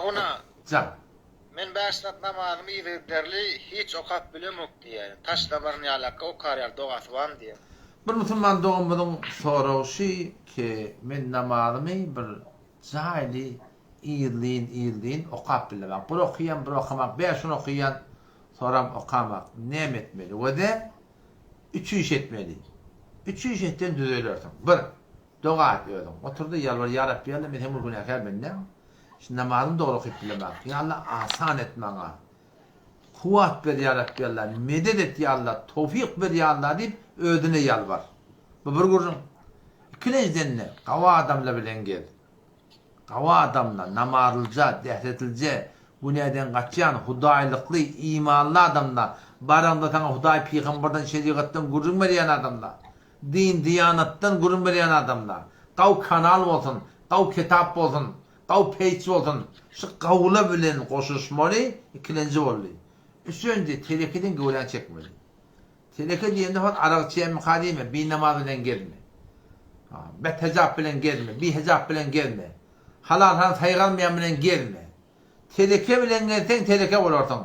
Ahuna Can. men başlat namazımı derli hiç okap bilemok diye. Taş damarını alaka okar yer doğası var diye. Bir Müslüman doğumunun soruşu ki men namazımı bir cahili iyiliğin okap bilemek. Bir okuyan bir okumak. Beşini okuyan soram okamak. Ne etmeli? Ve de üçü iş etmeli. Üçü iş etten düzelirsin. Bir, dua etiyordum. Oturdu yalvar ya Rabbi ya Allah men hemur günahkar benden. Şimdi namazını doğru okuyup bilemek. Ya Allah asan et bana. Kuvvet ver ya Rabbi Allah. Medet et ya Allah. Tevfik ver ya Allah deyip ödüne yalvar. Bu bir gurrun. İkinciden ne? Kava adamla bilen gel. Kava adamla namarılca, dehretilce, bu neden kaçayan, hudaylıklı, imanlı adamla, barandatan huday peygamberden şeriattan gurrun veren adamla, din, diyanattan gurrun veren adamla, kav kanal olsun, kav kitap olsun, kav peyç olsun, şu kavula bilen koşuşmalı, ikinci oldu. Üçüncü, telekeden güven çekmeli. Teleke diyende falan arakçıya mukadime, bir namaz bilen gelme. Bet hecap bilen gelme, bir hecap bilen gelme. Halal haram saygalmayan bilen gelme. Teleke bilen gelsen teleke olursun.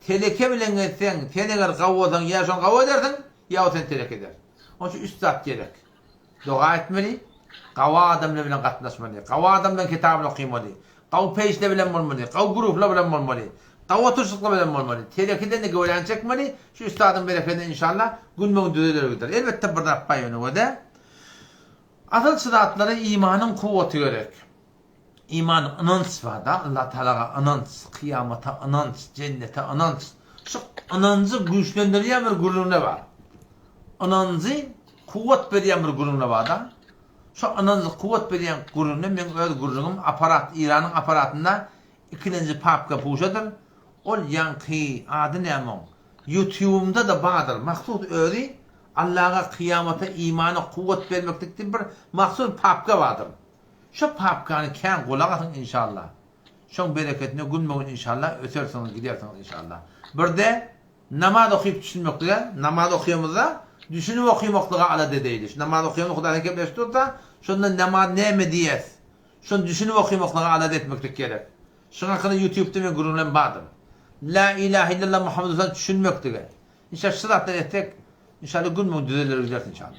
Teleke bilen gelsen, teneler kavvadan ya son kavva edersin, ya o sen teleke eder. Onun için üst zat gerek. Dua etmeli, kavva adamla bilen katlaşmalı, kavva adamla kitabını okuymalı, kav peşle bilen olmalı, kav grupla bilen olmalı. Kavva turşukla bilen olmalı. Telekiden de güven çekmeli. Şu üstadın bereketinden inşallah günmün düzelir gider. Elbette bir rappa yönü de. Asıl sıratları imanın kuvveti gerek. İman inanç var da. Allah Teala'ya inanç, kıyamata inanç, cennete inanç. Şu inancı güçlendiriyen bir gururuna var. İnancı kuvvet veren bir gururuna var da. Şu inancı kuvvet veren gururuna men öz gururunum aparat, İran'ın aparatında ikinci papka puşadır. Ol yankı adı nemon. YouTube'da da bağdır. Maksud öyle Allah'a kıyamata imana kuvvet vermektektir bir maksud papka vardır. Şu papkanı ken kulak atın inşallah. Şun bereketine gülmeyin inşallah. Ötersiniz gidersiniz inşallah. Bir de namaz okuyup düşünmekle, namaz okuyumuzda düşünüp okuymaklığa ala dedeydi. Namaz okuyumuz Kuday'ın kepleştirdi da şundan namaz ne mi diyez? Şun düşünüp okuymaklığa ala etmeklik gerek. Şun hakkında YouTube'da ve gururlan bağdır. La ilahe illallah Muhammed Resulullah düşünmektir. İnşallah sıratlar ettik. İnşallah gün mü düzelir inşallah.